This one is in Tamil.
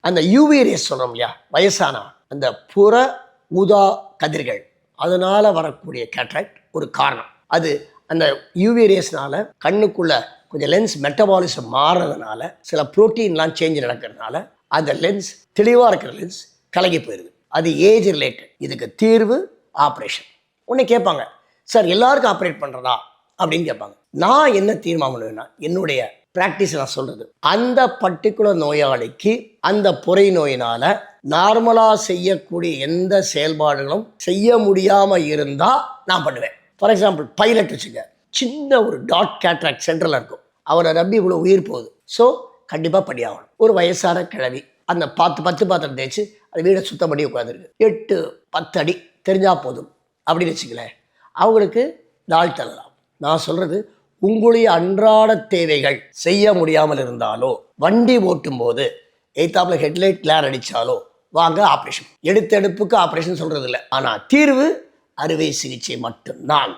அந்த யூவி ரேஸ் சொல்கிறோம் இல்லையா, வயசானா அந்த புற ஊதா கதிர்கள், அதனால் வரக்கூடிய கேட்ராக்ட் ஒரு காரணம். அது அந்த யூவி ரேஸ்னால கண்ணுக்குள்ள கொஞ்சம் லென்ஸ் மெட்டபாலிசம் மாறுறதுனால சில ப்ரோட்டீன்லாம் சேஞ்ச் நடக்கிறதுனால அந்த லென்ஸ், தெளிவாக இருக்கிற லென்ஸ் கலகி போயிடுது. அது ஏஜ் ரிலேட்டட். இதுக்கு தீர்வு ஆப்ரேஷன். உடனே கேட்பாங்க, சார் எல்லாருக்கும் ஆப்ரேட் பண்ணுறதா அப்படின்னு கேட்பாங்க. நான் என்ன தீர்மானம் பண்ணுவேன்னா, என்னுடைய ப்ராக்டிஸ் நான் சொல்கிறது, அந்த பர்டிகுலர் நோயாளிக்கு அந்த புரை நோயினால் நார்மலாக செய்யக்கூடிய எந்த செயல்பாடுகளும் செய்ய முடியாமல் இருந்தால் நான் பண்ணுவேன். ஃபார் எக்ஸாம்பிள் பைலட் வச்சுக்க, சின்ன ஒரு டாட் கேட்ராக்ட் சென்டரில் இருக்கும், அவரை நம்பி இவ்வளோ உயிர் போகுது. ஸோ கண்டிப்பாக பண்ணியாகணும். ஒரு வயசான கிழவி அந்த 10 பாத்திரம் தேய்ச்சி அது வீடை சுத்தம் பண்ணி உட்காந்துருக்கு, 8-10 அடி தெரிஞ்சால் போதும் அப்படின்னு வச்சுக்கலேன், அவங்களுக்கு நாள் தள்ளலாம். நான் சொல்கிறது, உங்களுடைய அன்றாட தேவைகள் செய்ய முடியாமல் இருந்தாலோ, வண்டி ஓட்டும் போது எய்த்தாப்பில் ஹெட்லைட் கிளார் அடித்தாலோ வாங்க ஆப்ரேஷன். எடுப்புக்கு ஆப்ரேஷன் சொல்கிறது இல்லை. ஆனால் தீர்வு அறுவை சிகிச்சை மட்டும்தான்.